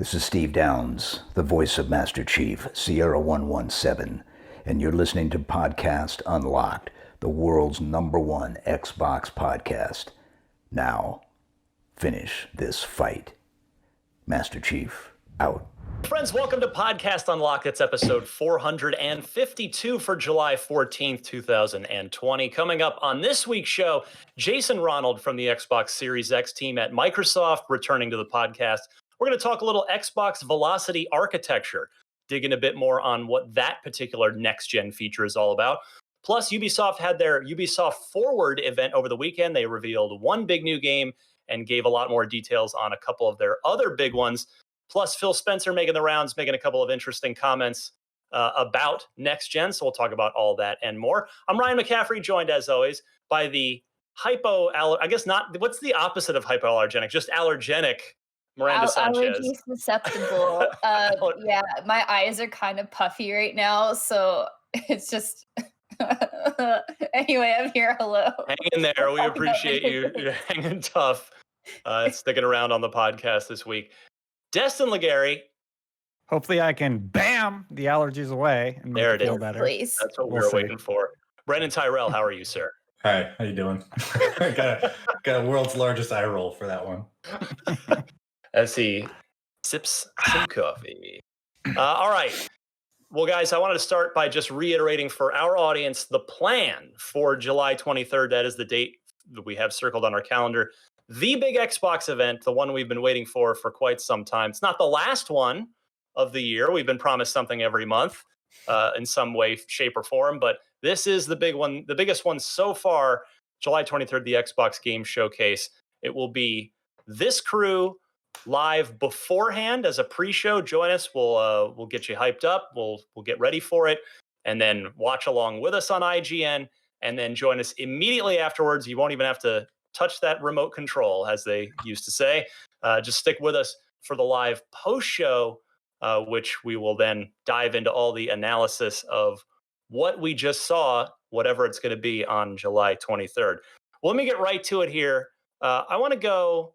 This is Steve Downs, the voice of Master Chief, Sierra 117, and you're listening to Podcast Unlocked, the world's #1 Xbox podcast. Now, finish this fight. Master Chief, out. Friends, welcome to Podcast Unlocked. It's episode 452 for July 14th, 2020. Coming up on this week's show, Jason Ronald from the Xbox Series X team at Microsoft returning to the podcast. We're going to talk a little Xbox Velocity architecture, digging a bit more on what that particular next-gen feature is all about. Plus, Ubisoft had their Ubisoft Forward event over the weekend. They revealed one big new game and gave a lot more details on a couple of their other big ones. Plus, Phil Spencer making the rounds, making a couple of interesting comments about next gen. So we'll talk about all that and more. I'm Ryan McCaffrey, joined as always by the what's the opposite of hypoallergenic? Just allergenic Miranda Sanchez. Allergy susceptible. Yeah, my eyes are kind of puffy right now, so it's just... Anyway, I'm here. Hello. Hang in there. We appreciate you. You're hanging tough. Sticking around on the podcast this week. Destin Legary. Hopefully I can bam the allergies away and make it feel better. Please. That's what we're waiting for. Brendan Tyrell, how are you, sir? Hi, how you doing? got a world's largest eye roll for that one. As he sips some coffee. All right. Well, guys, I wanted to start by just reiterating for our audience the plan for July 23rd. That is the date that we have circled on our calendar. The big Xbox event, the one we've been waiting for quite some time. It's not the last one of the year. We've been promised something every month in some way, shape, or form. But this is the big one, the biggest one so far, July 23rd, the Xbox Game Showcase. It will be this crew live beforehand as a pre-show. Join us. We'll get you hyped up. We'll get ready for it. And then watch along with us on IGN. And then join us immediately afterwards. You won't even have to touch that remote control, as they used to say. Just stick with us for the live post-show, which we will then dive into all the analysis of what we just saw, whatever it's going to be on July 23rd. Well, let me get right to it here. I want to go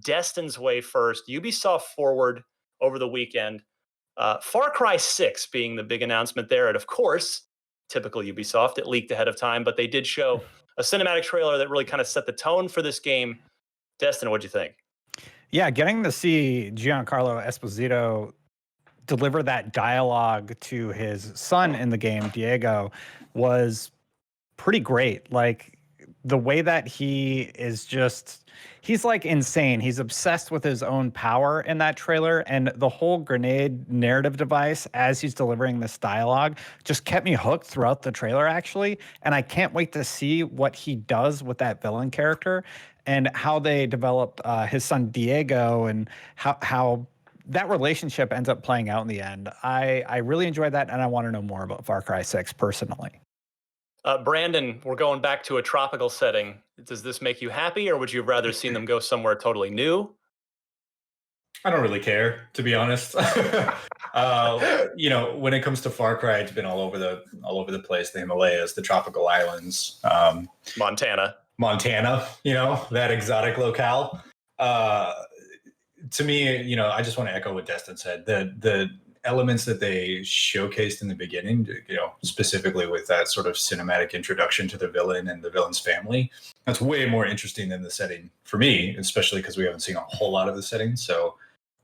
Destin's way first. Ubisoft Forward over the weekend. Far Cry 6 being the big announcement there. And of course, typical Ubisoft, it leaked ahead of time, but they did show a cinematic trailer that really kind of set the tone for this game. Destin, what'd you think? Yeah, getting to see Giancarlo Esposito deliver that dialogue to his son in the game, Diego, was pretty great. Like, the way that he is just... he's like insane. He's obsessed with his own power in that trailer, and the whole grenade narrative device as he's delivering this dialogue just kept me hooked throughout the trailer, actually. And I can't wait to see what he does with that villain character and how they developed his son Diego and how that relationship ends up playing out in the end. I really enjoyed that, and I want to know more about Far Cry 6 personally. Brandon, we're going back to a tropical setting. Does this make you happy, or would you have rather seen them go somewhere totally new? I don't really care, to be honest. When it comes to Far Cry, it's been all over the place. The Himalayas, the tropical islands, Montana, that exotic locale. To me, I just want to echo what Destin said. The elements that they showcased in the beginning, specifically with that sort of cinematic introduction to the villain and the villain's family, that's way more interesting than the setting for me, especially because we haven't seen a whole lot of the setting. So,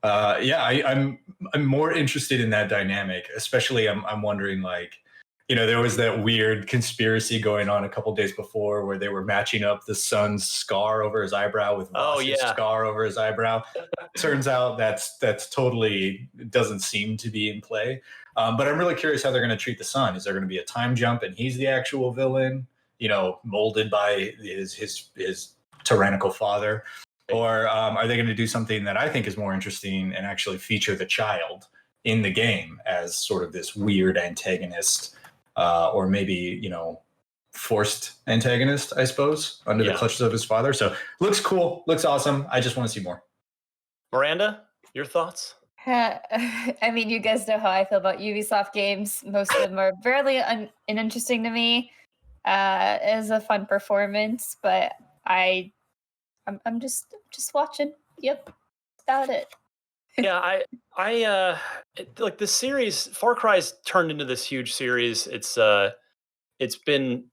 I'm more interested in that dynamic. Especially, I'm wondering, there was that weird conspiracy going on a couple days before where they were matching up the son's scar over his eyebrow with Ross's scar over his eyebrow. Turns out that's totally doesn't seem to be in play. But I'm really curious how they're going to treat the son. Is there going to be a time jump and he's the actual villain, molded by his tyrannical father? Or are they going to do something that I think is more interesting and actually feature the child in the game as sort of this weird antagonist? Or maybe, forced antagonist, I suppose, under the clutches of his father. So looks cool, looks awesome. I just want to see more. Miranda, your thoughts? I mean, you guys know how I feel about Ubisoft games. Most of them are barely uninteresting to me. It is a fun performance, but I'm just watching. Yep, that's about it. Yeah, like the series, Far Cry's turned into this huge series. It's been,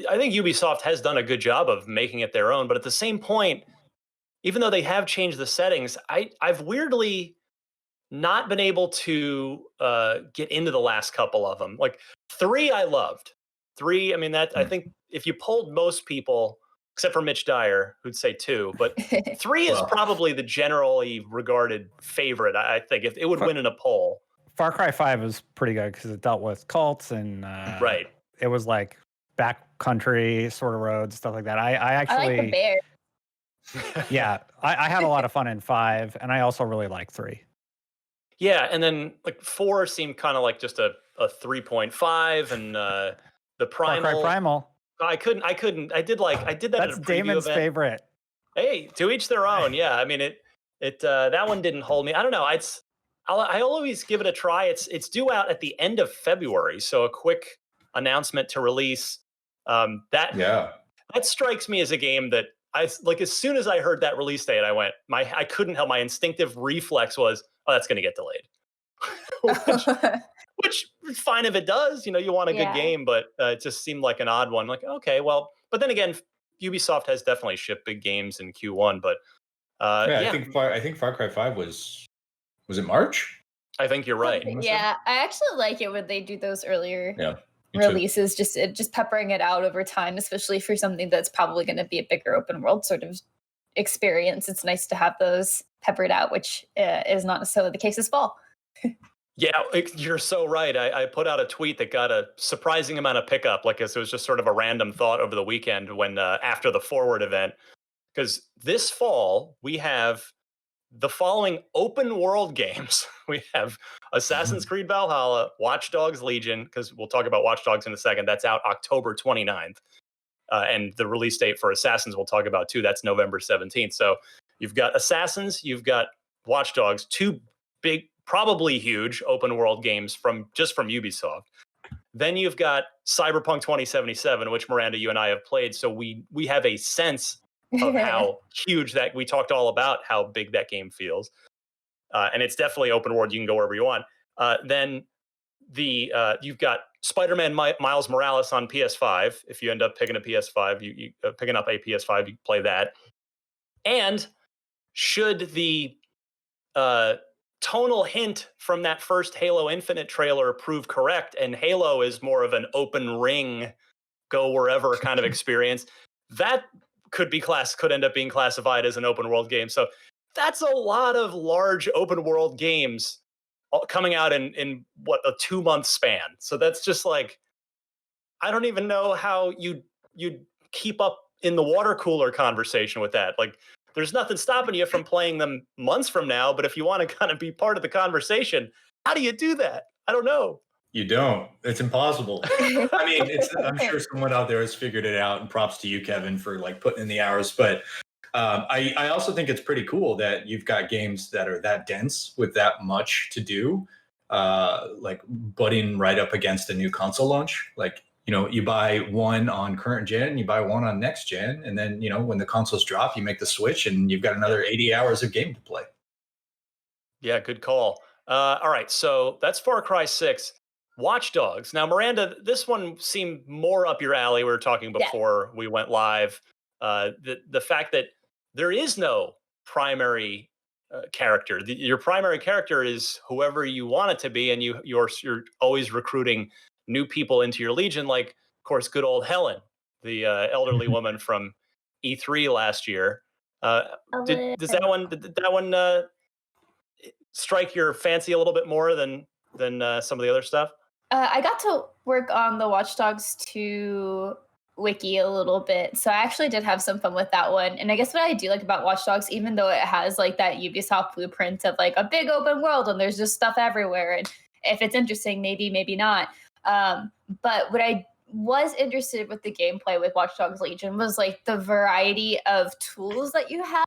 I think Ubisoft has done a good job of making it their own, but at the same point, even though they have changed the settings, I've weirdly not been able to get into the last couple of them. Like 3, I loved. 3, I mean, that I think if you polled most people, except for Mitch Dyer, who'd say 2, but 3 is Well. probably the generally regarded favorite. I think if it would win in a poll. Far Cry 5 was pretty good because it dealt with cults and Right. it was like backcountry sort of roads, stuff like that. I actually, I like the bear. yeah, I had a lot of fun in 5, and I also really like 3. Yeah, and then like 4 seemed kind of like just a 3.5, and the Far Cry Primal. Primal. I did that That's at a preview Damon's event. favorite. Hey, to each their own. Yeah, I mean it that one didn't hold me. I don't know. I always give it a try. It's due out at the end of February, so a quick announcement to release. That strikes me as a game that I like. As soon as I heard that release date, I couldn't help. My instinctive reflex was, oh, that's going to get delayed. which fine if it does. You know, you want a good game, but it just seemed like an odd one. Like, okay, well, but then again, Ubisoft has definitely shipped big games in Q1, but I think Far Cry 5 was it March? I think you're right. Yeah, I actually like it when they do those earlier Me too. releases, just peppering it out over time, especially for something that's probably going to be a bigger open world sort of experience. It's nice to have those peppered out, which is not necessarily the case this fall. Yeah, you're so right. I put out a tweet that got a surprising amount of pickup. Like it was just sort of a random thought over the weekend when after the Forward event, because this fall we have the following open world games. We have Assassin's Creed Valhalla, Watch Dogs Legion, because we'll talk about Watch Dogs in a second. That's out October 29th. And the release date for Assassins we'll talk about too. That's November 17th. So you've got Assassins, you've got Watch Dogs, 2 big, probably huge open world games from Ubisoft. Then you've got Cyberpunk 2077, which Miranda, you and I have played. So we have a sense of how huge that, we talked all about how big that game feels. And it's definitely open world. You can go wherever you want. Then you've got Spider-Man Miles Morales on PS5. If you end up picking a PS5, you picking up a PS5, you play that. And should the tonal hint from that first Halo Infinite trailer prove correct, and Halo is more of an open ring, go wherever kind of experience, that could end up being classified as an open world game. So that's a lot of large open world games coming out in what, a 2-month span. So that's just like, I don't even know how you'd keep up in the water cooler conversation with that. Like, there's nothing stopping you from playing them months from now, but if you want to kind of be part of the conversation, how do you do that? I don't know. You don't. It's impossible. I mean, I'm sure someone out there has figured it out, and props to you, Kevin, for like putting in the hours. But I also think it's pretty cool that you've got games that are that dense with that much to do, like butting right up against a new console launch. Like, you know, you buy one on current gen, you buy one on next gen, and then, you know, when the consoles drop, you make the switch and you've got another 80 hours of game to play. Yeah, good call. All right, so that's Far Cry 6. Watch Dogs. Now, Miranda, this one seemed more up your alley. We were talking before we went live. The fact that there is no primary character. Your primary character is whoever you want it to be, and you're always recruiting new people into your legion. Like, of course, good old Helen, the elderly woman from E3 last year. Did that one strike your fancy a little bit more than some of the other stuff? I got to work on the Watch Dogs 2 wiki a little bit, so I actually did have some fun with that one. And I guess what I do like about Watch Dogs, even though it has like that Ubisoft blueprint of like a big open world and there's just stuff everywhere, and if it's interesting, maybe not. But what I was interested with the gameplay with Watch Dogs Legion was like the variety of tools that you have.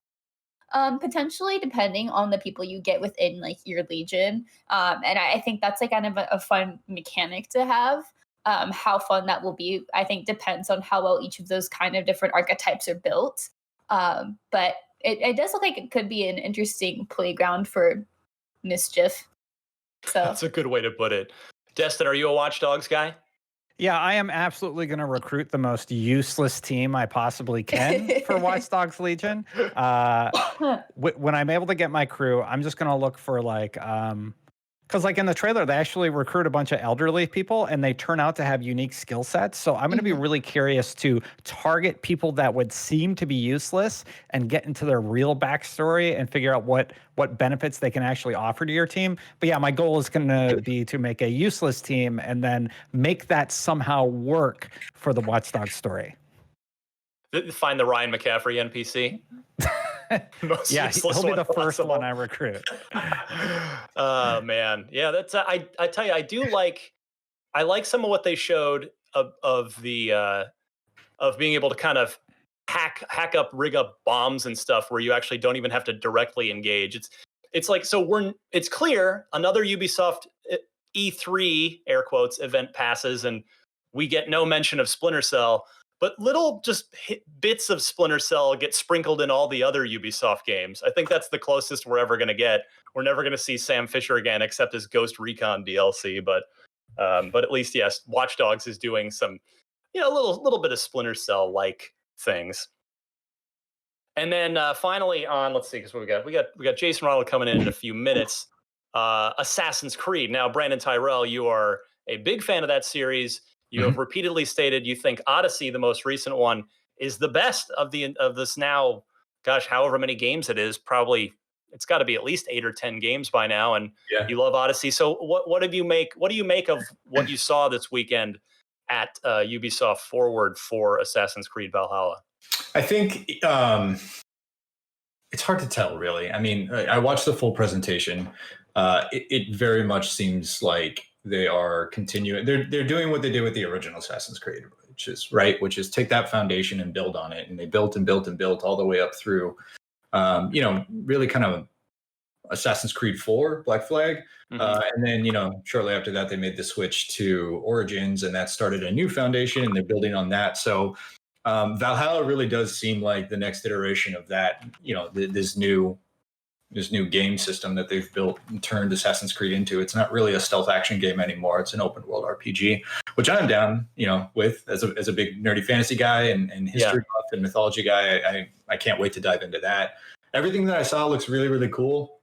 Potentially depending on the people you get within like your legion. And I think that's like kind of a fun mechanic to have. How fun that will be, I think, depends on how well each of those kind of different archetypes are built. But it does look like it could be an interesting playground for mischief. So That's a good way to put it. Destin, are you a Watch Dogs guy? Yeah, I am absolutely going to recruit the most useless team I possibly can for Watch Dogs Legion. When I'm able to get my crew, I'm just going to look for like, because like in the trailer, they actually recruit a bunch of elderly people and they turn out to have unique skill sets. So I'm going to be really curious to target people that would seem to be useless and get into their real backstory and figure out what benefits they can actually offer to your team. But yeah, my goal is going to be to make a useless team and then make that somehow work for the Watch Dogs story. Find the Ryan McCaffrey NPC. Yeah, he'll be the first one I recruit. Oh man, yeah, that's I tell you, I like some of what they showed of the of being able to kind of hack up, rig up bombs and stuff where you actually don't even have to directly engage. It's like, so it's clear another Ubisoft E3 air quotes event passes and we get no mention of Splinter Cell. But little just bits of Splinter Cell get sprinkled in all the other Ubisoft games. I think that's the closest we're ever going to get. We're never going to see Sam Fisher again, except as Ghost Recon DLC. But at least, yes, Watch Dogs is doing some, a little bit of Splinter Cell like things. And then finally on, let's see, because we got Jason Ronald coming in a few minutes. Assassin's Creed. Now, Brandon Tyrell, you are a big fan of that series. You have repeatedly stated you think Odyssey, the most recent one, is the best of this now. Gosh, however many games it is, probably it's got to be at least 8 or 10 games by now. And you love Odyssey. So what do you make of what you saw this weekend at Ubisoft Forward for Assassin's Creed Valhalla? I think it's hard to tell, really. I mean, I watched the full presentation. It very much seems like they are continuing. They're doing what they did with the original Assassin's Creed, which is take that foundation and build on it. And they built and built and built all the way up through, really kind of Assassin's Creed 4, Black Flag. And then, shortly after that, they made the switch to Origins, and that started a new foundation, and they're building on that. So Valhalla really does seem like the next iteration of that, this new game system that they've built and turned Assassin's Creed into. It's not really a stealth action game anymore. It's an open world RPG, which I'm down, with as a big nerdy fantasy guy and history buff and mythology guy. I can't wait to dive into that. Everything that I saw looks really, really cool.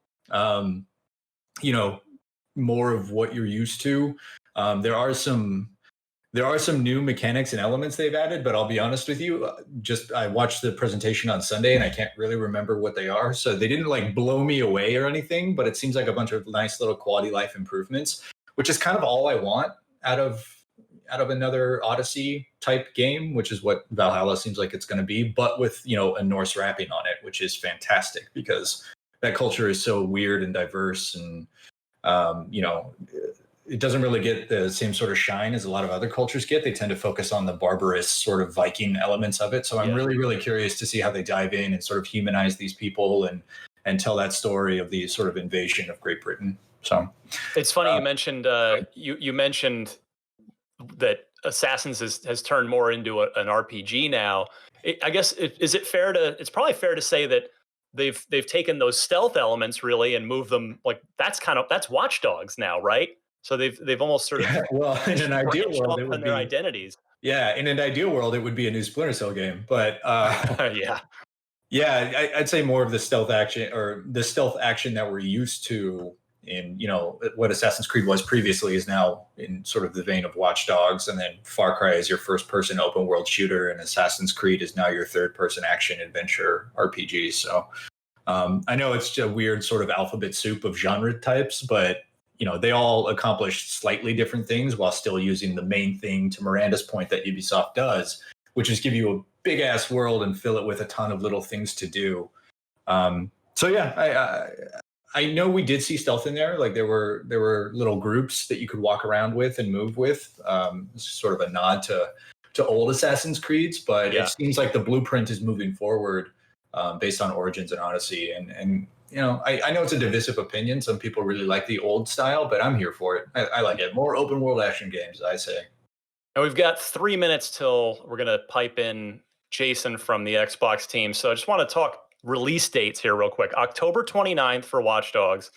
More of what you're used to. There are some new mechanics and elements they've added, but I'll be honest with you, I watched the presentation on Sunday and I can't really remember what they are. So they didn't like blow me away or anything, but it seems like a bunch of nice little quality life improvements, which is kind of all I want out of another Odyssey type game, which is what Valhalla seems like it's going to be, but with, a Norse wrapping on it, which is fantastic because that culture is so weird and diverse and, it doesn't really get the same sort of shine as a lot of other cultures get. They tend to focus on the barbarous sort of Viking elements of it. So I'm really, really curious to see how they dive in and sort of humanize these people and tell that story of the sort of invasion of Great Britain. So it's funny you mentioned you mentioned that Assassins has turned more into an RPG now. I guess it's probably fair to say that they've taken those stealth elements really and moved them like that's Watch Dogs now, right? So they've almost sort of in an ideal world, it would be their identities. Yeah, in an ideal world, it would be a new Splinter Cell game, but yeah, I'd say more of the stealth action that we're used to in what Assassin's Creed was previously is now in sort of the vein of Watch Dogs, and then Far Cry is your first-person open world shooter, and Assassin's Creed is now your third-person action adventure RPG. So I know it's a weird sort of alphabet soup of genre types, but they all accomplish slightly different things while still using the main thing, to Miranda's point, that Ubisoft does, which is give you a big ass world and fill it with a ton of little things to do. I know we did see stealth in there. Like there were little groups that you could walk around with and move with. Sort of a nod to old Assassin's Creeds, but it seems like the blueprint is moving forward based on Origins and Odyssey. And I know it's a divisive opinion. Some people really like the old style, but I'm here for it. I like it. More open world action games, I say. And we've got 3 minutes till we're going to pipe in Jason from the Xbox team. So I just want to talk release dates here real quick. October 29th for Watch Dogs.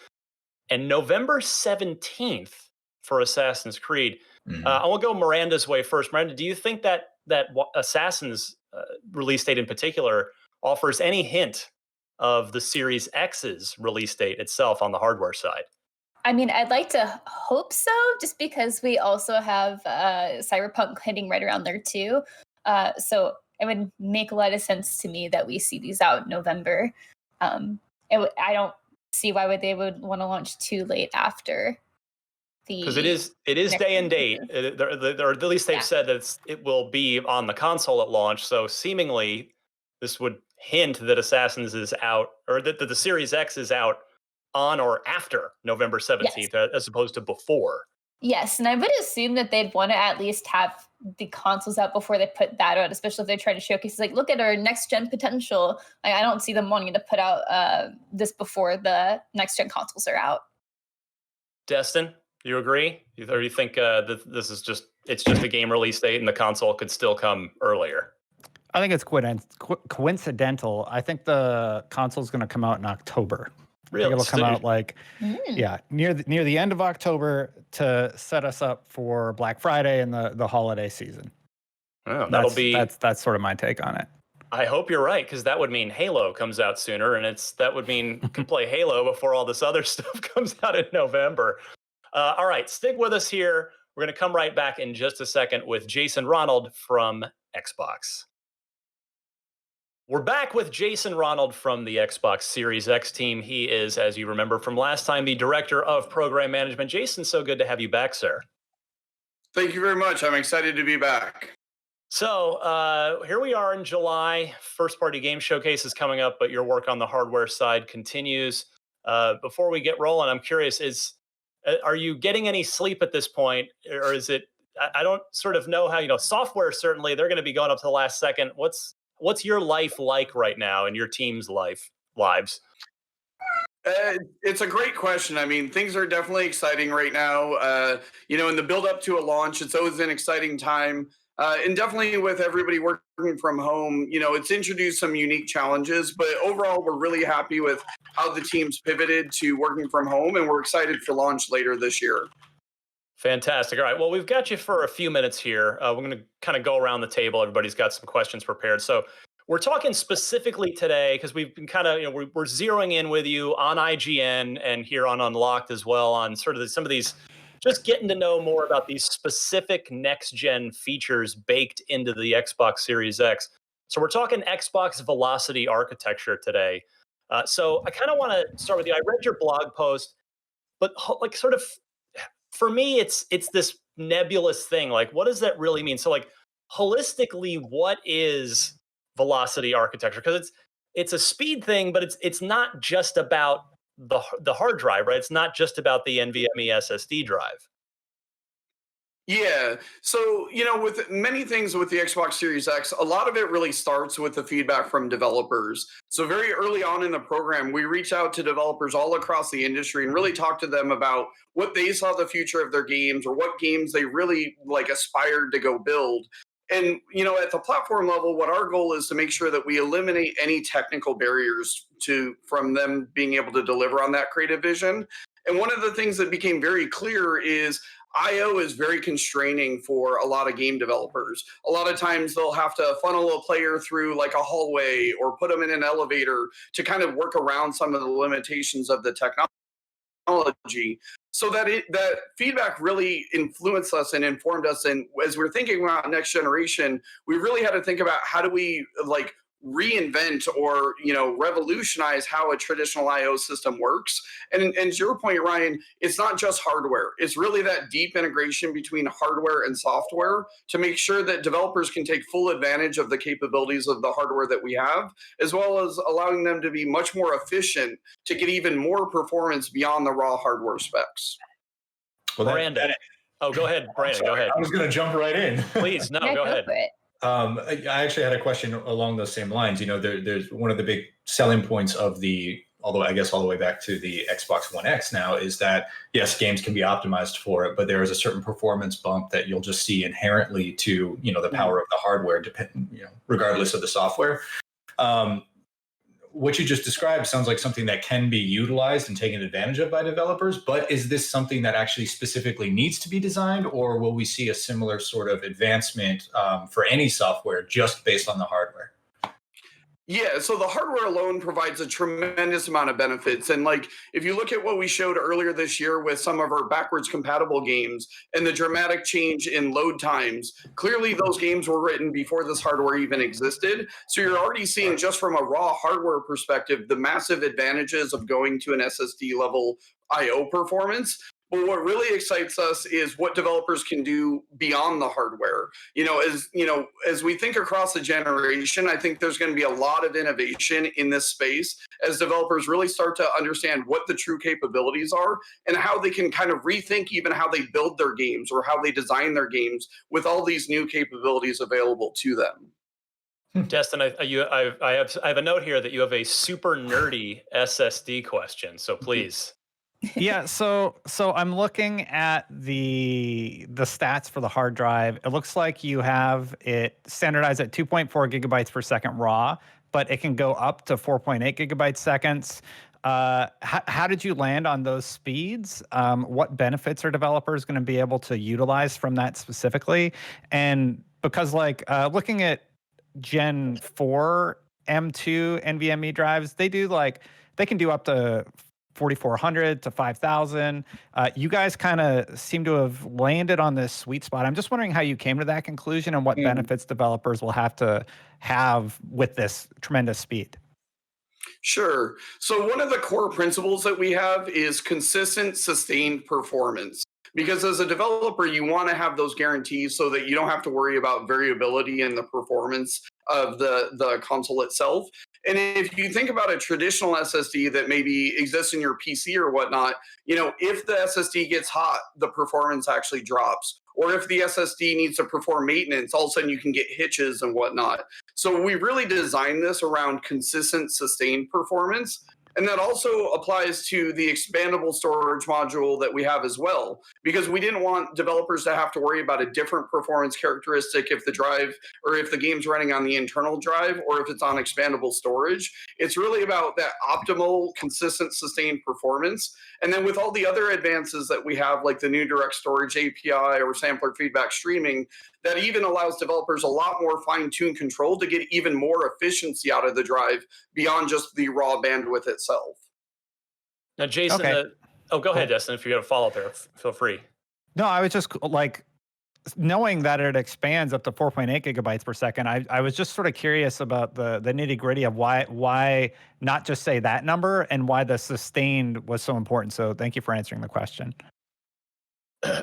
and November 17th for Assassin's Creed. I will go Miranda's way first. Miranda, do you think that Assassin's release date in particular offers any hint of the Series X's release date itself on the hardware side? I mean, I'd like to hope so, just because we also have Cyberpunk hitting right around there too. So it would make a lot of sense to me that we see these out in November. I don't see why they would want to launch too late after the. Because it is day and date, or at least they've said that it will be on the console at launch. So seemingly, this would hint that Assassins is out, or that the Series X is out on or after November 17th, as opposed to before. Yes, and I would assume that they'd want to at least have the consoles out before they put that out, especially if they're trying to showcase, like, look at our next-gen potential. Like, I don't see them wanting to put out this before the next-gen consoles are out. Destin, do you agree? Or do you think that this is just a game release date and the console could still come earlier? I think it's coincidental. I think the console is going to come out in October. Really? I think it'll come out near the end of October to set us up for Black Friday and the holiday season. Oh, that's sort of my take on it. I hope you're right, because that would mean Halo comes out sooner, and that would mean you can play Halo before all this other stuff comes out in November. All right, stick with us here. We're going to come right back in just a second with Jason Ronald from Xbox. We're back with Jason Ronald from the Xbox Series X team. He is, as you remember from last time, the Director of Program Management. Jason, so good to have you back, sir. Thank you very much. I'm excited to be back. So here we are in July. First-party game showcase is coming up, but your work on the hardware side continues. Before we get rolling, I'm curious, are you getting any sleep at this point? Or is it, I don't sort of know how, software, certainly, they're going to be going up to the last second. What's your life like right now and your team's lives? It's a great question. I mean, things are definitely exciting right now. In the build up to a launch, it's always an exciting time. And definitely with everybody working from home, it's introduced some unique challenges, but overall, we're really happy with how the team's pivoted to working from home, and we're excited for launch later this year. Fantastic. All right. Well, we've got you for a few minutes here. We're going to kind of go around the table. Everybody's got some questions prepared. So we're talking specifically today because we've been kind of, we're zeroing in with you on IGN and here on Unlocked as well on sort of some of these, just getting to know more about these specific next-gen features baked into the Xbox Series X. So we're talking Xbox Velocity architecture today. So I kind of want to start with you. I read your blog post, but like sort of, for me, it's this nebulous thing. Like, what does that really mean? So, like, holistically, what is velocity architecture? Because it's a speed thing, but it's not just about the hard drive, right? It's not just about the NVMe SSD drive. Yeah. So, with many things with the Xbox Series X, a lot of it really starts with the feedback from developers. So very early on in the program, we reached out to developers all across the industry and really talked to them about what they saw the future of their games or what games they really aspired to go build. And, at the platform level, what our goal is to make sure that we eliminate any technical barriers from them being able to deliver on that creative vision. And one of the things that became very clear is I/O is very constraining for a lot of game developers. A lot of times they'll have to funnel a player through like a hallway or put them in an elevator to kind of work around some of the limitations of the technology. So that feedback really influenced us and informed us. And as we're thinking about next generation, we really had to think about how do we reinvent or revolutionize how a traditional I/O system works. And to your point, Ryan, it's not just hardware. It's really that deep integration between hardware and software to make sure that developers can take full advantage of the capabilities of the hardware that we have, as well as allowing them to be much more efficient to get even more performance beyond the raw hardware specs. Well, Brandon. Go ahead, Brandon. Go ahead. I was going to jump right in. Please, no, go ahead. I actually had a question along those same lines. There's one of the big selling points of although I guess all the way back to the Xbox One X now, is that yes, games can be optimized for it, but there is a certain performance bump that you'll just see inherently to the power of the hardware, regardless of the software. what you just described sounds like something that can be utilized and taken advantage of by developers, but is this something that actually specifically needs to be designed, or will we see a similar sort of advancement for any software just based on the hardware? Yeah, so the hardware alone provides a tremendous amount of benefits. And like, if you look at what we showed earlier this year with some of our backwards compatible games and the dramatic change in load times, clearly those games were written before this hardware even existed. So you're already seeing, just from a raw hardware perspective, the massive advantages of going to an SSD level IO performance. But what really excites us is what developers can do beyond the hardware. As we think across the generation, I think there's going to be a lot of innovation in this space as developers really start to understand what the true capabilities are and how they can kind of rethink even how they build their games or how they design their games with all these new capabilities available to them. Destin, I have a note here that you have a super nerdy SSD question. So please. Yeah, so I'm looking at the stats for the hard drive. It looks like you have it standardized at 2.4 gigabytes per second raw, but it can go up to 4.8 gigabytes seconds. How did you land on those speeds? What benefits are developers going to be able to utilize from that specifically? And because looking at Gen 4 M2 NVMe drives, they can do up to 4,400 to 5,000. You guys kind of seem to have landed on this sweet spot. I'm just wondering how you came to that conclusion and what benefits developers will have to have with this tremendous speed. Sure. So one of the core principles that we have is consistent, sustained performance. Because as a developer, you want to have those guarantees so that you don't have to worry about variability in the performance of the console itself. And if you think about a traditional SSD that maybe exists in your PC or whatnot, if the SSD gets hot, the performance actually drops. Or if the SSD needs to perform maintenance, all of a sudden you can get hitches and whatnot. So we really designed this around consistent, sustained performance. And that also applies to the expandable storage module that we have as well, because we didn't want developers to have to worry about a different performance characteristic if the drive or if the game's running on the internal drive or if it's on expandable storage. It's really about that optimal, consistent, sustained performance. And then with all the other advances that we have, like the new direct storage API or sampler feedback streaming, that even allows developers a lot more fine-tuned control to get even more efficiency out of the drive beyond just the raw bandwidth itself. Now, Jason, Okay. Go ahead, Destin. If you have a follow-up there, feel free. No, I was just knowing that it expands up to 4.8 gigabytes per second. I was just sort of curious about the nitty-gritty of why not just say that number and why the sustained was so important. So thank you for answering the question.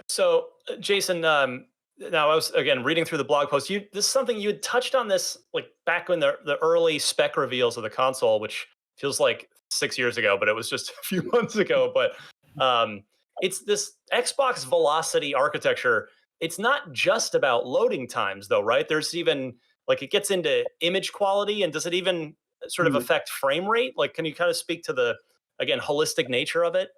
So, Jason, now I was again reading through the blog post. This is something you had touched on this back when the early spec reveals of the console, which feels like 6 years ago, but it was just a few months ago. But it's this Xbox Velocity architecture. It's not just about loading times, though, right? There's even it gets into image quality, and does it even sort of affect frame rate? Can you kind of speak to the holistic nature of it?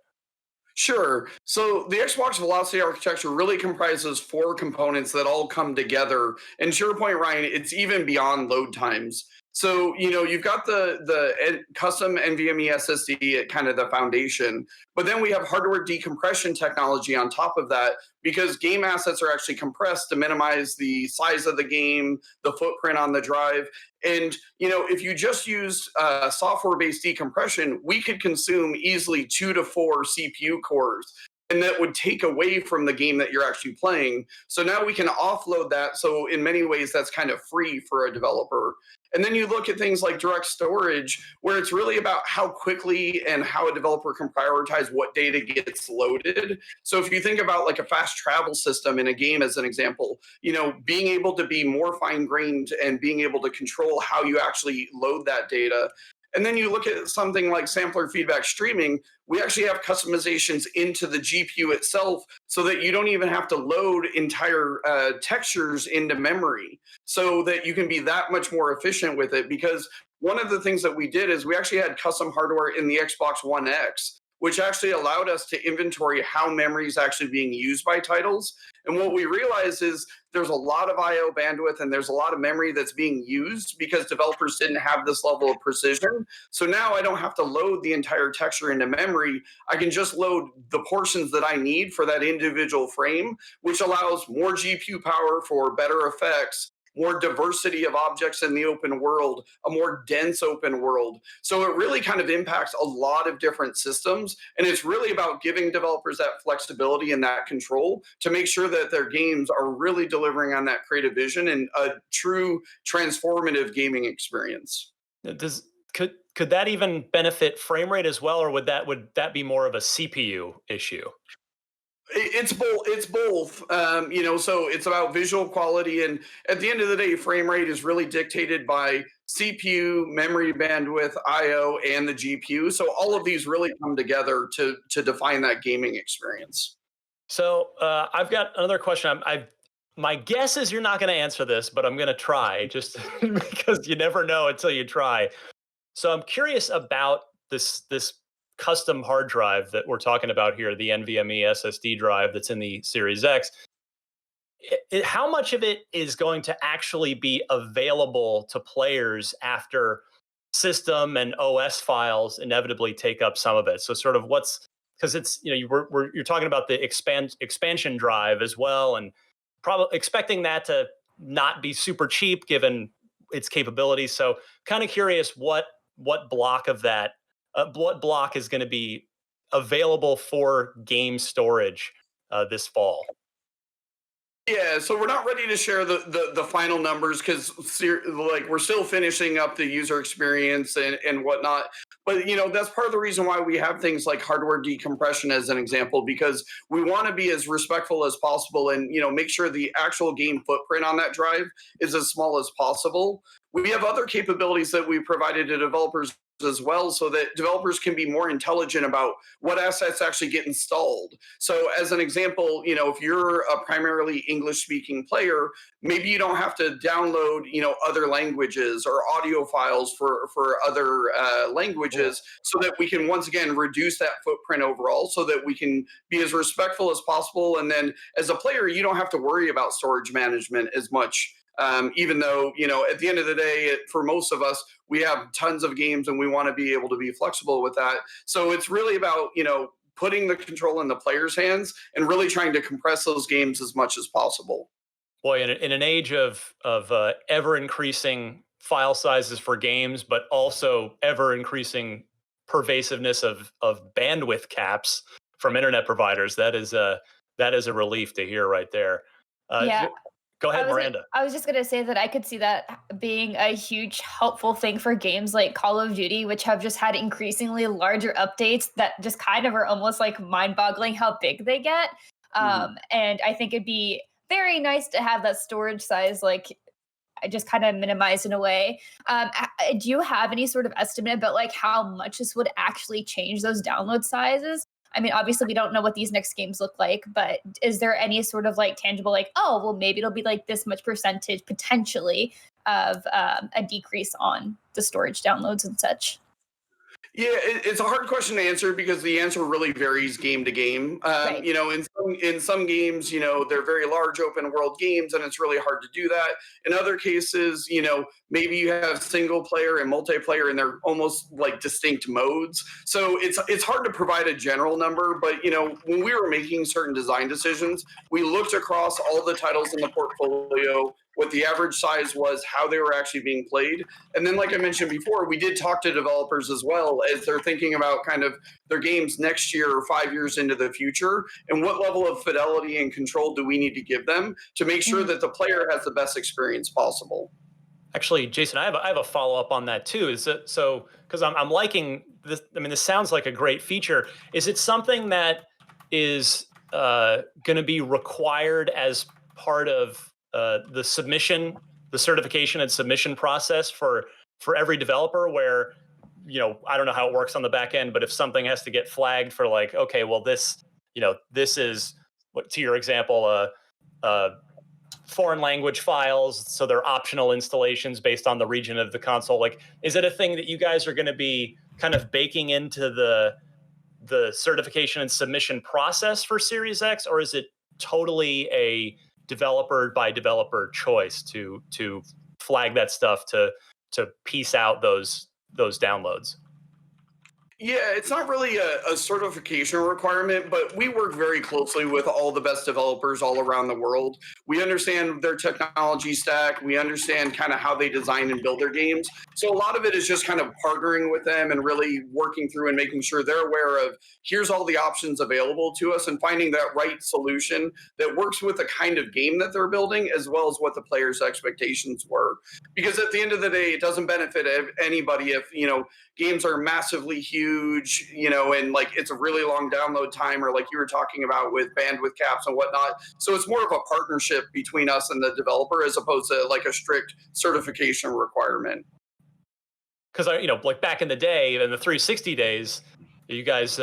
Sure. So the Xbox Velocity architecture really comprises 4 components that all come together. And to your point, Ryan, it's even beyond load times. So, you've got the custom NVMe SSD at kind of the foundation, but then we have hardware decompression technology on top of that, because game assets are actually compressed to minimize the size of the game, the footprint on the drive. And, if you just use software-based decompression, we could consume easily 2 to 4 CPU cores. And that would take away from the game that you're actually playing. So now we can offload that. So in many ways, that's kind of free for a developer. And then you look at things like direct storage, where it's really about how quickly and how a developer can prioritize what data gets loaded. So if you think about a fast travel system in a game as an example, being able to be more fine-grained and being able to control how you actually load that data. And then you look at something like sampler feedback streaming, we actually have customizations into the GPU itself so that you don't even have to load entire textures into memory, so that you can be that much more efficient with it. Because one of the things that we did is we actually had custom hardware in the Xbox One X, which actually allowed us to inventory how memory is actually being used by titles. And what we realized is there's a lot of I/O bandwidth and there's a lot of memory that's being used because developers didn't have this level of precision. So now I don't have to load the entire texture into memory. I can just load the portions that I need for that individual frame, which allows more GPU power for better effects, more diversity of objects in the open world, a more dense open world. So it really kind of impacts a lot of different systems. And it's really about giving developers that flexibility and that control to make sure that their games are really delivering on that creative vision and a true transformative gaming experience. Could that even benefit frame rate as well, or would that be more of a CPU issue? It's both. It's both. So it's about visual quality, and at the end of the day, frame rate is really dictated by CPU, memory bandwidth, I/O, and the GPU. So all of these really come together to define that gaming experience. So I've got another question. My guess is you're not going to answer this, but I'm going to try just because you never know until you try. So I'm curious about this custom hard drive that we're talking about here, the NVMe SSD drive that's in the Series X. How much of it is going to actually be available to players after system and OS files inevitably take up some of it? So sort of because it's, you're talking about the expansion drive as well, and probably expecting that to not be super cheap given its capabilities. So kind of curious what block of that, what block is going to be available for game storage this fall? Yeah, so we're not ready to share the final numbers because we're still finishing up the user experience and whatnot. But that's part of the reason why we have things like hardware decompression as an example, because we want to be as respectful as possible and make sure the actual game footprint on that drive is as small as possible. We have other capabilities that we provided to developers as well, so that developers can be more intelligent about what assets actually get installed. So as an example, if you're a primarily English speaking player, maybe you don't have to download, other languages or audio files for other languages, so that we can once again reduce that footprint overall, so that we can be as respectful as possible. And then as a player, you don't have to worry about storage management as much. Even though, at the end of the day, for most of us, we have tons of games and we want to be able to be flexible with that. So it's really about, putting the control in the player's hands and really trying to compress those games as much as possible. Boy, in an age of ever increasing file sizes for games, but also ever increasing pervasiveness of bandwidth caps from internet providers, that is a relief to hear right there. Yeah. Go ahead, Miranda. I was just going to say that I could see that being a huge helpful thing for games like Call of Duty, which have just had increasingly larger updates that just kind of are almost like mind-boggling how big they get. And I think it'd be very nice to have that storage size just kind of minimized in a way. Do you have any sort of estimate about how much this would actually change those download sizes? I mean, obviously we don't know what these next games look like, but is there any sort of tangible, oh, well, maybe it'll be this much percentage potentially of a decrease on the storage downloads and such? Yeah, it's a hard question to answer because the answer really varies game to game. Right. In some games, they're very large open world games, and it's really hard to do that. In other cases, maybe you have single player and multiplayer, and they're almost like distinct modes. So it's hard to provide a general number. But when we were making certain design decisions, we looked across all the titles in the portfolio, what the average size was, how they were actually being played. And then, like I mentioned before, we did talk to developers as well as they're thinking about kind of their games next year or 5 years into the future, and what level of fidelity and control do we need to give them to make sure that the player has the best experience possible. Actually, Jason, I have a follow-up on that too. So because I'm liking this. I mean, this sounds like a great feature. Is it something that is going to be required as part of the certification and submission process for every developer, where I don't know how it works on the back end, but if something has to get flagged for okay, well, this is, what, to your example, foreign language files, so they're optional installations based on the region of the console. Is it a thing that you guys are going to be kind of baking into the certification and submission process for Series X, or is it totally a developer by developer choice to flag that stuff to piece out those downloads? Yeah, it's not really a certification requirement, but we work very closely with all the best developers all around the world. We understand their technology stack. We understand kind of how they design and build their games. So a lot of it is just kind of partnering with them and really working through and making sure they're aware of here's all the options available to us and finding that right solution that works with the kind of game that they're building as well as what the players' expectations were. Because at the end of the day, it doesn't benefit anybody if, games are massively huge, and like it's a really long download time, or like you were talking about with bandwidth caps and whatnot. So it's more of a partnership between us and the developer as opposed to like a strict certification requirement. Because like back in the day, in the 360 days, you guys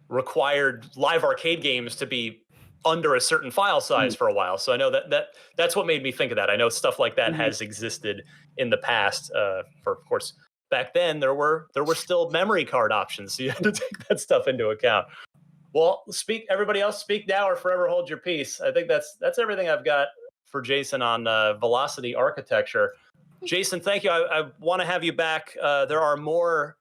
required live arcade games to be under a certain file size for a while. So I know that's what made me think of that. I know stuff like that has existed in the past. For of course, back then there were still memory card options, so you had to take that stuff into account. Well, everybody else, speak now or forever hold your peace. I think that's everything I've got for Jason on velocity architecture. Jason, thank you. I want to have you back. There are more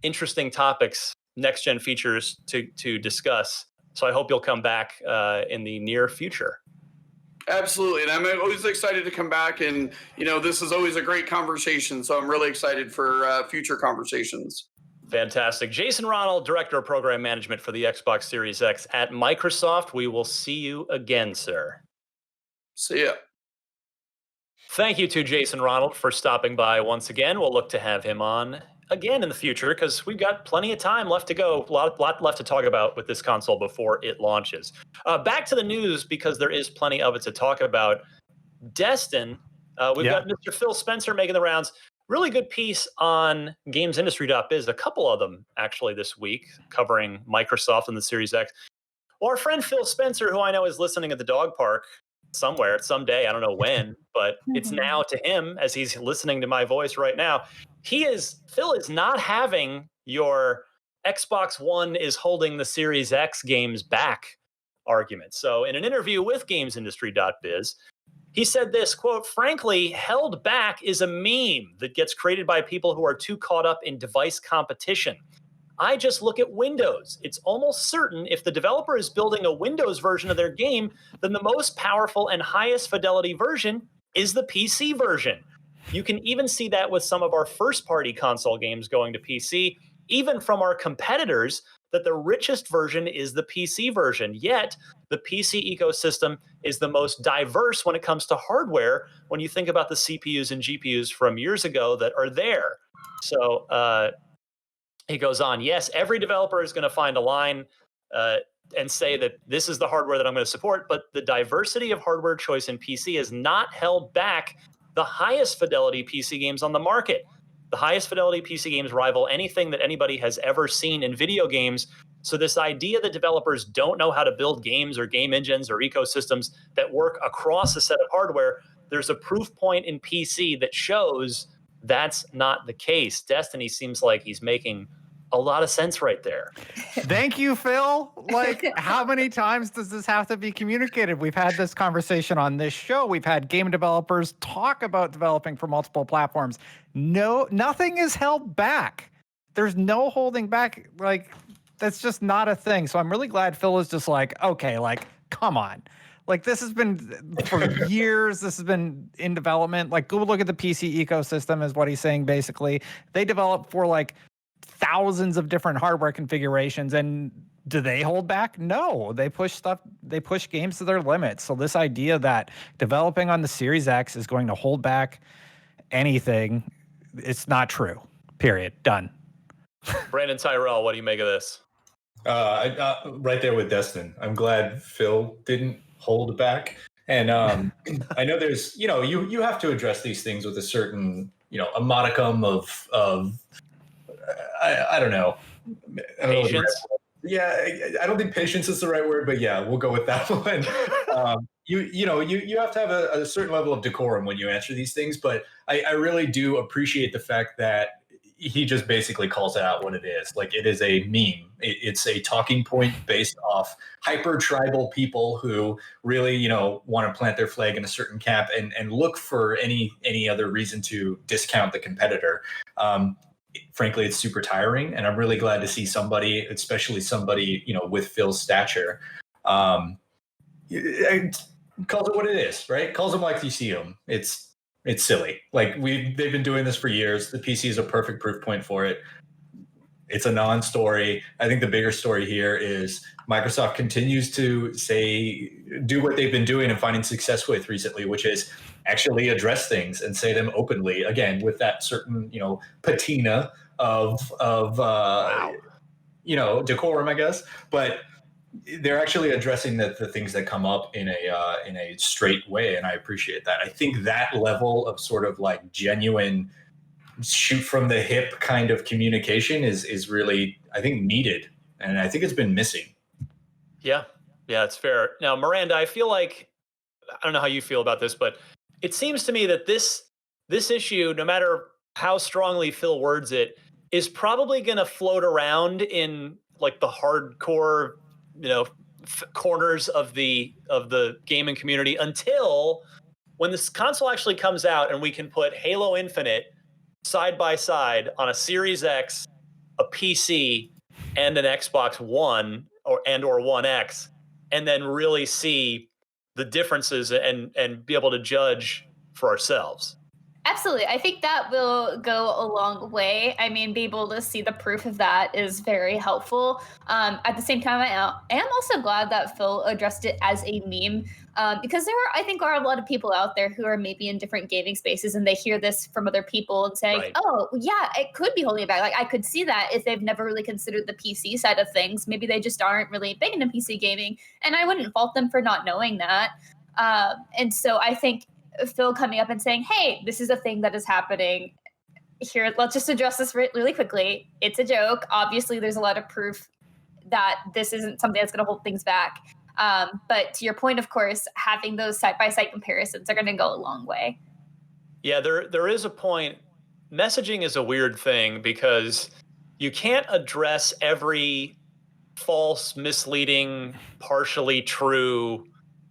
interesting topics, next gen features to discuss. So I hope you'll come back in the near future. Absolutely. And I'm always excited to come back. And, this is always a great conversation. So I'm really excited for future conversations. Fantastic. Jason Ronald, Director of Program Management for the Xbox Series X at Microsoft. We will see you again, sir. See ya. Thank you to Jason Ronald for stopping by once again. We'll look to have him on again in the future because we've got plenty of time left to go. A lot left to talk about with this console before it launches. Back to the news because there is plenty of it to talk about. Destin, we've got Mr. Phil Spencer making the rounds. Really good piece on gamesindustry.biz, a couple of them actually this week covering Microsoft and the Series X. Well, our friend Phil Spencer, who I know is listening at the dog park somewhere, someday, I don't know when, but it's now to him as he's listening to my voice right now. Phil is not having your Xbox One is holding the Series X games back argument. So in an interview with gamesindustry.biz, he said this, quote, "Frankly, held back is a meme that gets created by people who are too caught up in device competition. I just look at Windows. It's almost certain if the developer is building a Windows version of their game, then the most powerful and highest fidelity version is the PC version. You can even see that with some of our first-party console games going to PC, even from our competitors, that the richest version is the PC version. Yet, the PC ecosystem is the most diverse when it comes to hardware when you think about the CPUs and GPUs from years ago that are there." So he goes on, yes, every developer is going to find a line and say that this is the hardware that I'm going to support, but the diversity of hardware choice in PC has not held back the highest fidelity PC games on the market. The highest fidelity PC games rival anything that anybody has ever seen in video games. So this idea that developers don't know how to build games or game engines or ecosystems that work across a set of hardware, there's a proof point in PC that shows that's not the case. Destiny seems like he's making a lot of sense right there. Thank you, Phil. Like, how many times does this have to be communicated? We've had this conversation on this show. We've had game developers talk about developing for multiple platforms. No, nothing is held back. There's no holding back. Like, that's just not a thing. So I'm really glad Phil is just like, okay, like, come on. Like, this has been for years. This has been in development. Like, go look at the PC ecosystem is what he's saying, basically. They develop for, like, thousands of different hardware configurations. And do they hold back? No. They push games to their limits. So this idea that developing on the Series X is going to hold back anything, it's not true. Period. Done. Brandon Tyrell, what do you make of this? Right there with Destin. I'm glad Phil didn't hold back. And I know there's, you have to address these things with a certain, a modicum of I don't know. Patience? I don't think patience is the right word, but yeah, we'll go with that one. You have to have a certain level of decorum when you answer these things, but I really do appreciate the fact that he just basically calls it out what it is. Like, it is a meme. It's a talking point based off hyper tribal people who really, you know, want to plant their flag in a certain camp and look for any other reason to discount the competitor. Frankly, it's super tiring, and I'm really glad to see somebody, especially somebody, you know, with Phil's stature, calls it what it is, right? Calls them like you see them. It's silly. Like, they've been doing this for years. The PC is a perfect proof point for it. It's a non-story. I think the bigger story here is Microsoft continues to do what they've been doing and finding success with recently, which is actually address things and say them openly, again, with that certain, you know, patina of you know, decorum, I guess. But they're actually addressing the things that come up in a straight way, and I appreciate that. I think that level of sort of like genuine shoot from the hip kind of communication is really, I think, needed, and I think it's been missing. Yeah, it's fair. Now, Miranda, I feel like, I don't know how you feel about this, but it seems to me that this issue, no matter how strongly Phil words it, is probably going to float around in like the hardcore, you know, corners of the gaming community until when this console actually comes out and we can put Halo Infinite side by side on a Series X, a PC, and an Xbox One or One X, and then really see the differences and be able to judge for ourselves. Absolutely. I think that will go a long way. I mean, be able to see the proof of that is very helpful. At the same time, I am also glad that Phil addressed it as a meme, because I think are a lot of people out there who are maybe in different gaming spaces and they hear this from other people and say, Right. oh, yeah, it could be holding it back. Like, I could see that if they've never really considered the PC side of things. Maybe they just aren't really big into PC gaming, and I wouldn't fault them for not knowing that. And so I think Phil coming up and saying, hey, this is a thing that is happening here. Let's just address this really quickly. It's a joke. Obviously, there's a lot of proof that this isn't something that's going to hold things back. But to your point, of course, having those side-by-side comparisons are going to go a long way. Yeah, there is a point. Messaging is a weird thing because you can't address every false, misleading, partially true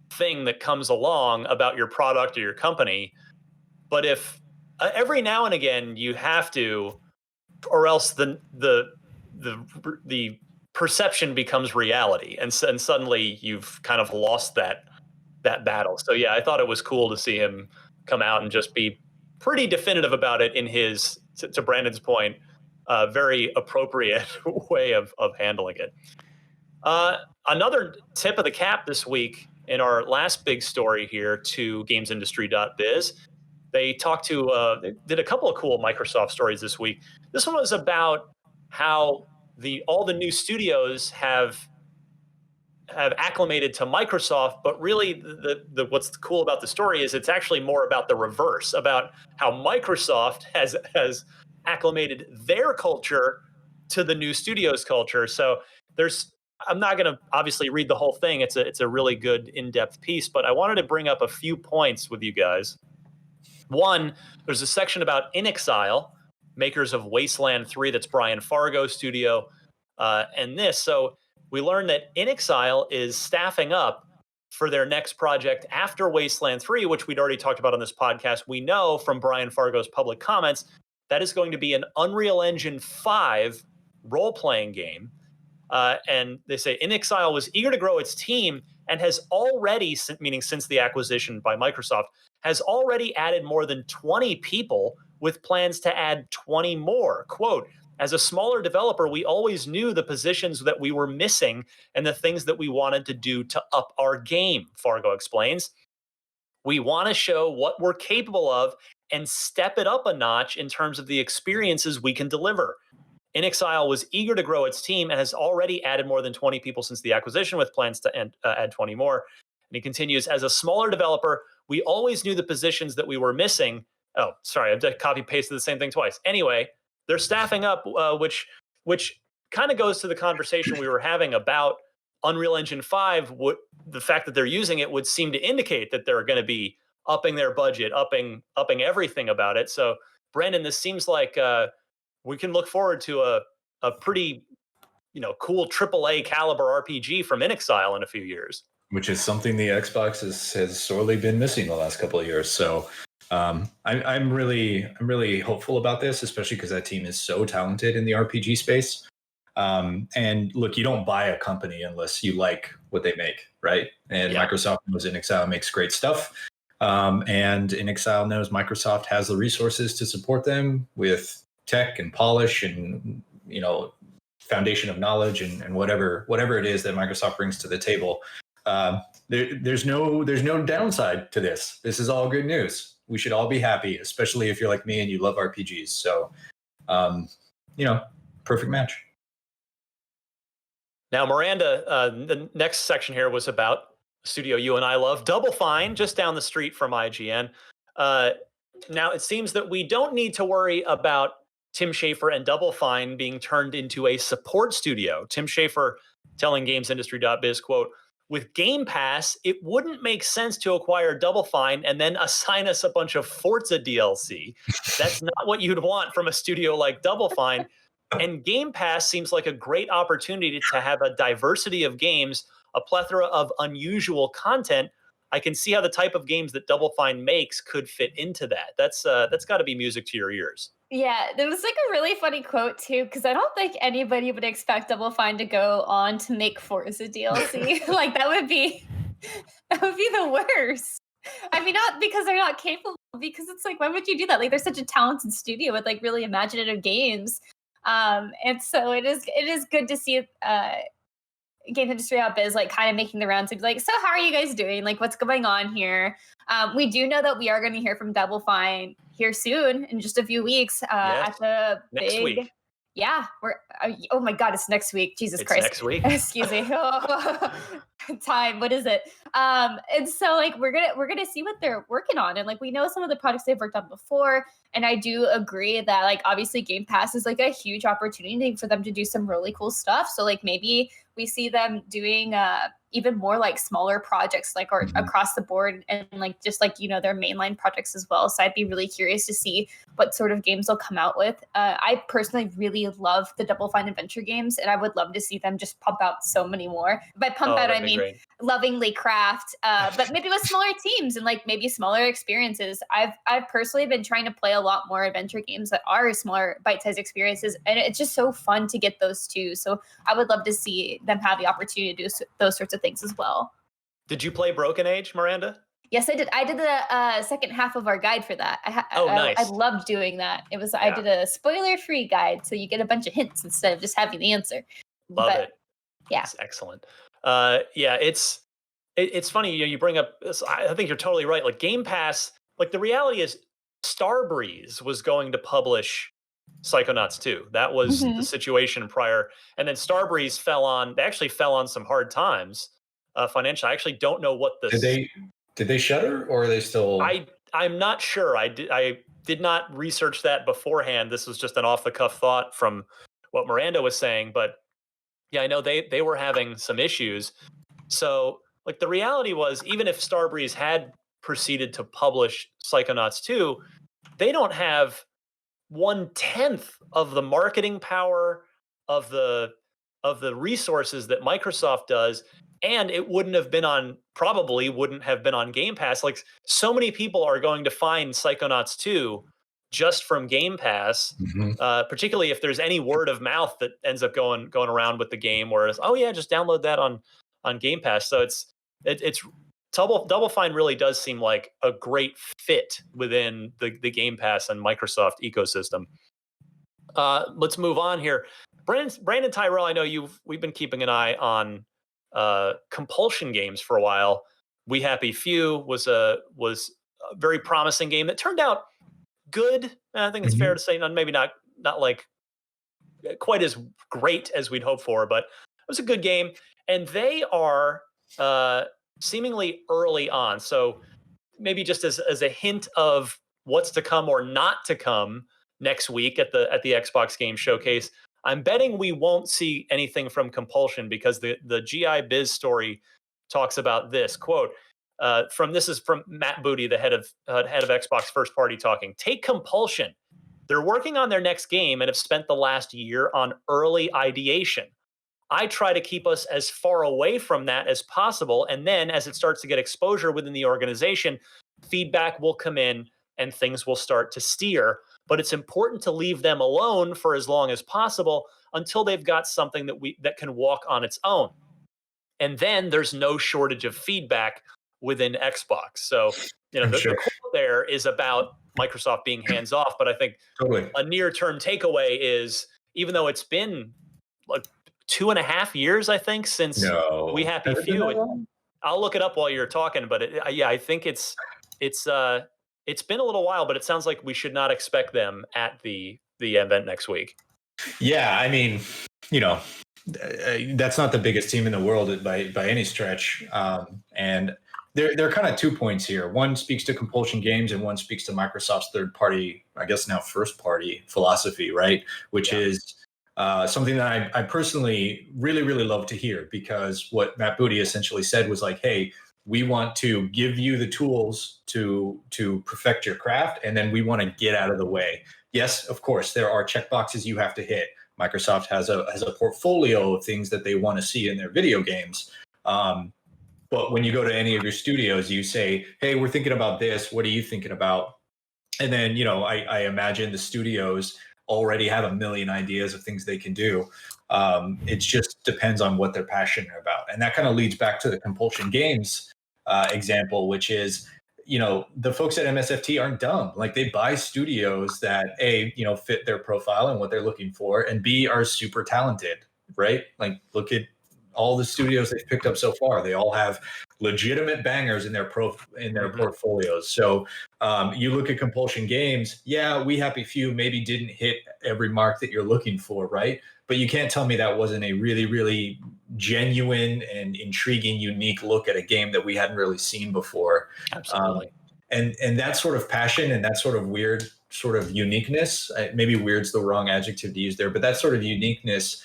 thing that comes along about your product or your company. But if every now and again you have to, or else the perception becomes reality, and suddenly you've kind of lost that battle. So yeah, I thought it was cool to see him come out and just be pretty definitive about it in his, to Brandon's point, very appropriate way of handling it. Another tip of the cap this week, in our last big story here to gamesindustry.biz, they did a couple of cool Microsoft stories this week. This one was about how all the new studios have acclimated to Microsoft, but really the what's cool about the story is it's actually more about the reverse, about how Microsoft has acclimated their culture to the new studios culture. So I'm not going to obviously read the whole thing. It's a really good in-depth piece, but I wanted to bring up a few points with you guys. One, there's a section about inXile, makers of Wasteland 3. That's Brian Fargo's studio. So we learned that inXile is staffing up for their next project after Wasteland 3, which we'd already talked about on this podcast. We know from Brian Fargo's public comments that is going to be an Unreal Engine 5 role-playing game. And they say inXile was eager to grow its team and has already, meaning since the acquisition by Microsoft, has already added more than 20 people with plans to add 20 more. Quote, as a smaller developer, we always knew the positions that we were missing and the things that we wanted to do to up our game, Fargo explains. We want to show what we're capable of and step it up a notch in terms of the experiences we can deliver. inXile was eager to grow its team and has already added more than 20 people since the acquisition, with plans to add 20 more. And he continues, as a smaller developer, we always knew the positions that we were missing. Oh, sorry, I copy-pasted the same thing twice. Anyway, they're staffing up, which kind of goes to the conversation we were having about Unreal Engine 5. The fact that they're using it would seem to indicate that they're going to be upping their budget, upping everything about it. So, Brandon, this seems like we can look forward to a pretty, cool AAA caliber RPG from InXile in a few years. Which is something the Xbox has sorely been missing the last couple of years. So I'm really hopeful about this, especially because that team is so talented in the RPG space. And look, you don't buy a company unless you like what they make, right? And Microsoft knows InXile makes great stuff. And InXile knows Microsoft has the resources to support them with tech and polish and, foundation of knowledge and whatever it is that Microsoft brings to the table. There's no downside to this. This is all good news. We should all be happy, especially if you're like me and you love RPGs. So, perfect match. Now, Miranda, the next section here was about a studio you and I love, Double Fine, just down the street from IGN. Now, it seems that we don't need to worry about Tim Schafer and Double Fine being turned into a support studio. Tim Schafer telling GamesIndustry.biz, quote, "With Game Pass, it wouldn't make sense to acquire Double Fine and then assign us a bunch of Forza DLC. That's not what you'd want from a studio like Double Fine. And Game Pass seems like a great opportunity to have a diversity of games, a plethora of unusual content. I can see how the type of games that Double Fine makes could fit into that." That's got to be music to your ears. Yeah, there was like a really funny quote too, because I don't think anybody would expect Double Fine to go on to make Forza DLC. Like that would be the worst. I mean, not because they're not capable, because it's like, why would you do that? Like, they're such a talented studio with like really imaginative games, and so it is good to see Game Industry Biz like kind of making the rounds and be like, so how are you guys doing? Like, what's going on here? We do know that we are going to hear from Double Fine here soon in just a few weeks at the next week. Yeah, oh my God, it's next week. Jesus It's Christ. next week. Excuse me. Time. What is it? And so like we're gonna see what they're working on, and like we know some of the projects they've worked on before. And I do agree that like obviously Game Pass is like a huge opportunity for them to do some really cool stuff. So like maybe we see them doing even more like smaller projects like or across the board, and like just like their mainline projects as well. So I'd be really curious to see what sort of games they'll come out with. I personally really love the Double Fine adventure games, and I would love to see them just pump out so many more. By pump out, I mean great. lovingly craft, but maybe with smaller teams and like maybe smaller experiences. I've personally been trying to play a lot more adventure games that are smaller bite-sized experiences, and it's just so fun to get those too. So I would love to see them have the opportunity to do those sorts of things as well. Did you play Broken Age, Miranda? Yes, I did. I did the second half of our guide for that. Nice. I loved doing that. I did a spoiler-free guide, so you get a bunch of hints instead of just having the answer. Love it. Yeah, it's excellent. It's funny. You bring up this. I think you're totally right. Like Game Pass. Like the reality is, Starbreeze was going to publish Psychonauts 2. That was the situation prior, and then Starbreeze they actually fell on some hard times financially. I actually don't know what the did they shutter, or are they still? I'm not sure. I did not research that beforehand. This was just an off the cuff thought from what Miranda was saying, but yeah, I know they were having some issues. So like the reality was, even if Starbreeze had proceeded to publish Psychonauts 2, they don't have 1/10 of the marketing power of the resources that Microsoft does, and it probably wouldn't have been on Game Pass. Like so many people are going to find Psychonauts 2 just from Game Pass, particularly if there's any word of mouth that ends up going around with the game, whereas just download that on Game Pass. So it's Double Fine really does seem like a great fit within the Game Pass and Microsoft ecosystem. Let's move on here. Brandon Tyrell, I know we've been keeping an eye on compulsion games for a while. We Happy Few was a very promising game that turned out good. I think it's fair to say, maybe not like quite as great as we'd hoped for, but it was a good game. And they are seemingly early on. So maybe just as a hint of what's to come or not to come next week at the Xbox Game Showcase, I'm betting we won't see anything from Compulsion, because the GI Biz story talks about this quote. This is from Matt Booty, the head of Xbox First Party, talking. Take Compulsion. They're working on their next game and have spent the last year on early ideation. I try to keep us as far away from that as possible. And then as it starts to get exposure within the organization, feedback will come in and things will start to steer. But it's important to leave them alone for as long as possible until they've got something that can walk on its own. And then there's no shortage of feedback within Xbox. So, the quote there is about Microsoft being hands off, but I think a near-term takeaway is, even though it's been like 2.5 years, I think, since We Happy Few. I'll look it up while you're talking, but I think it's been a little while, but it sounds like we should not expect them at the event next week. Yeah, I mean, that's not the biggest team in the world by any stretch, and there are kind of 2 points here. One speaks to Compulsion Games, and one speaks to Microsoft's third-party, I guess now first-party philosophy, right? Which is something that I personally really, really love to hear, because what Matt Booty essentially said was like, hey, we want to give you the tools to perfect your craft, and then we want to get out of the way. Yes, of course, there are checkboxes you have to hit. Microsoft has a portfolio of things that they want to see in their video games. But when you go to any of your studios, you say, hey, we're thinking about this. What are you thinking about? And then, I imagine the studios already have a million ideas of things they can do. It just depends on what they're passionate about. And that kind of leads back to the Compulsion Games example, which is, the folks at MSFT aren't dumb. Like, they buy studios that A, fit their profile and what they're looking for, and B, are super talented, right? Like, look at all the studios they've picked up so far. They all have legitimate bangers in their portfolios. So you look at Compulsion Games, We Happy Few maybe didn't hit every mark that you're looking for, right? But you can't tell me that wasn't a really, really genuine and intriguing, unique look at a game that we hadn't really seen before. Absolutely. And that sort of passion and that sort of weird sort of uniqueness, maybe weird's the wrong adjective to use there, but that sort of uniqueness,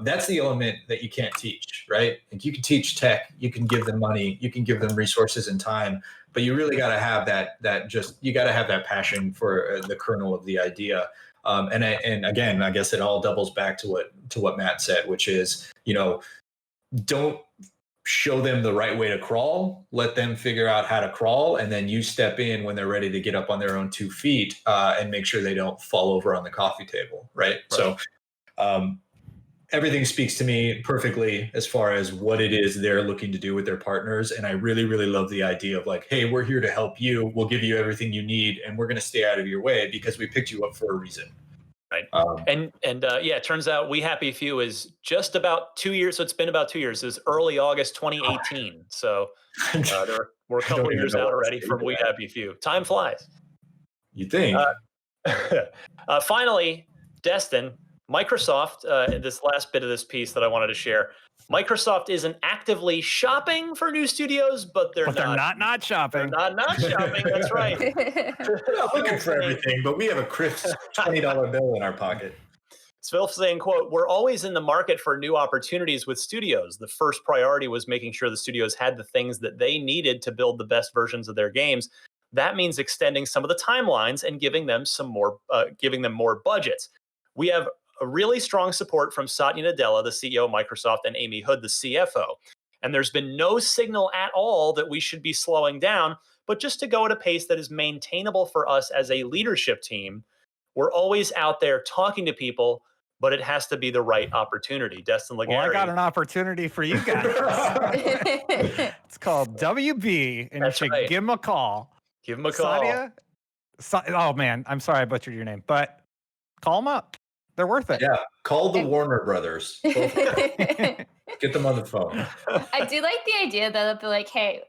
that's the element that you can't teach, right? Like, you can teach tech, you can give them money, you can give them resources and time, but you really got to have you got to have that passion for the kernel of the idea. And again, I guess it all doubles back to what Matt said, which is, don't show them the right way to crawl, let them figure out how to crawl, and then you step in when they're ready to get up on their own 2 feet, and make sure they don't fall over on the coffee table, right? So everything speaks to me perfectly as far as what it is they're looking to do with their partners. And I really, really love the idea of like, hey, we're here to help you. We'll give you everything you need, and we're going to stay out of your way because we picked you up for a reason. Right. It turns out We Happy Few is just about 2 years. So it's been about 2 years. It was early August 2018. So we're a couple of years out already from We Happy Few. Time flies. You think? Finally, Destin, Microsoft, this last bit of this piece that I wanted to share. Microsoft isn't actively shopping for new studios, but they're not shopping. They're not shopping. That's right. We're not looking for everything, but we have a crisp $20 bill in our pocket. Phil saying, quote, "We're always in the market for new opportunities with studios. The first priority was making sure the studios had the things that they needed to build the best versions of their games. That means extending some of the timelines and giving them more budgets. We have a really strong support from Satya Nadella, the CEO of Microsoft, and Amy Hood, the CFO. And there's been no signal at all that we should be slowing down, but just to go at a pace that is maintainable for us as a leadership team. We're always out there talking to people, but it has to be the right opportunity." Destin Legary. Well, I got an opportunity for you guys. It's called WB, and That's you should right. give them a call. Give him a call. Oh, man, I'm sorry I butchered your name, but call them up. They're worth it. Yeah, call the Warner Brothers. Get them on the phone. I do like the idea though that they're like, hey,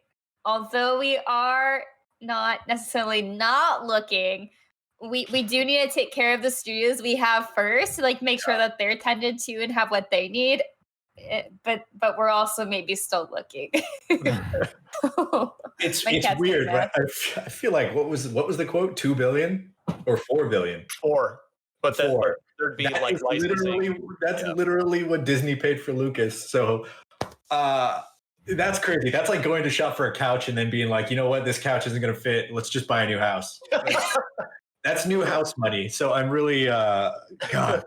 although we are not necessarily not looking, we do need to take care of the studios we have first, like make sure that they're tended to and have what they need. But we're also maybe still looking. It's weird. Right? I feel like what was the quote? 2 billion or 4 billion? 4. But then there'd be That like is licensing. literally what Disney paid for Lucas. So that's crazy. That's like going to shop for a couch and then being like, you know what, this couch isn't going to fit. Let's just buy a new house. That's new house money. So I'm really, God,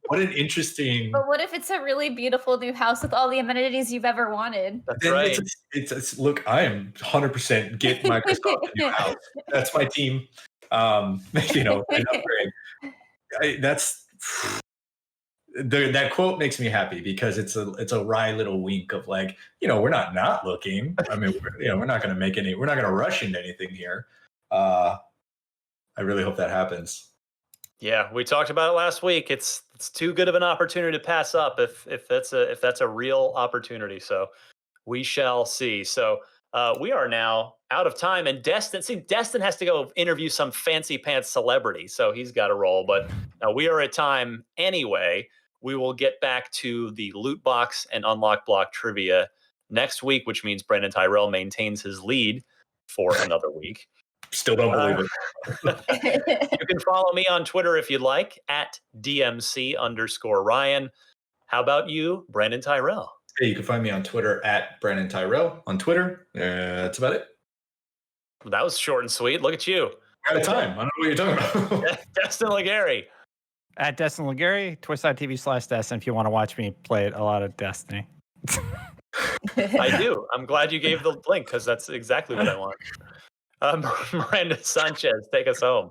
what an interesting. But what if it's a really beautiful new house with all the amenities you've ever wanted? That's Then right. It's look, I am 100% get Microsoft a new house. That's my team. An upgrade. That quote makes me happy because it's a wry little wink of like, we're not looking. I mean, we're not going to rush into anything here. I really hope that happens. Yeah, we talked about it last week. It's too good of an opportunity to pass up if that's a real opportunity. So we shall see. So we are now out of time, and Destin has to go interview some fancy pants celebrity, so he's got to roll. But we are at time anyway. We will get back to the loot box and unlock block trivia next week, which means Brandon Tyrell maintains his lead for another week. Still don't believe it. You can follow me on Twitter if you'd like, at DMC_Ryan. How about you, Brandon Tyrell? Hey, you can find me on Twitter at Brandon Tyrell on Twitter. That's about it. That was short and sweet. Look at you. We're out of time. I don't know what you're talking about. Destin Legary. At Destin Legary, twitch.tv/Destin if you want to watch me play a lot of Destiny. I do. I'm glad you gave the link because that's exactly what I want. Miranda Sanchez, take us home.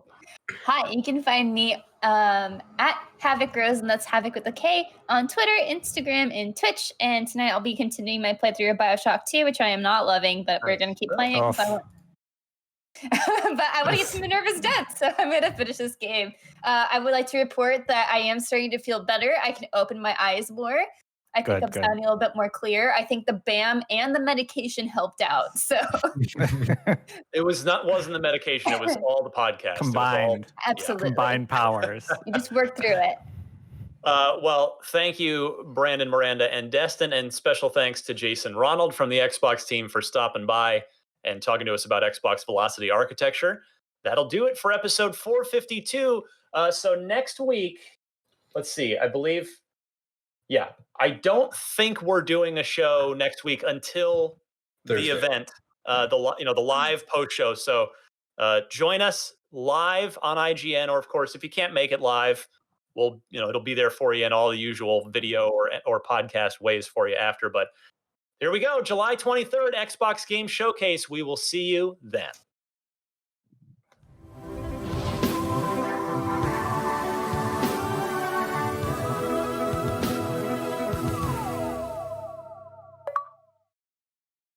Hi, you can find me at Havoc Rose, and that's Havoc with a K, on Twitter, Instagram, and Twitch. And tonight I'll be continuing my playthrough of Bioshock 2, which I am not loving, but we're going to keep playing it. But I want to get to Minerva's death, so I'm going to finish this game. I would like to report that I am starting to feel better. I can open my eyes more. I think I'm sounding a little bit more clear. I think the BAM and the medication helped out. So it wasn't the medication. It was all the podcasts. Combined. Absolutely. Combined powers. You just work through it. Well, thank you, Brandon, Miranda, and Destin. And special thanks to Jason Ronald from the Xbox team for stopping by and talking to us about Xbox Velocity Architecture. That'll do it for episode 452. So next week, let's see, I believe... Yeah, I don't think we're doing a show next week until Thursday. The event, the live post show. So join us live on IGN, or of course, if you can't make it live, it'll be there for you in all the usual video or podcast ways for you after. But here we go, July 23rd, Xbox Game Showcase. We will see you then.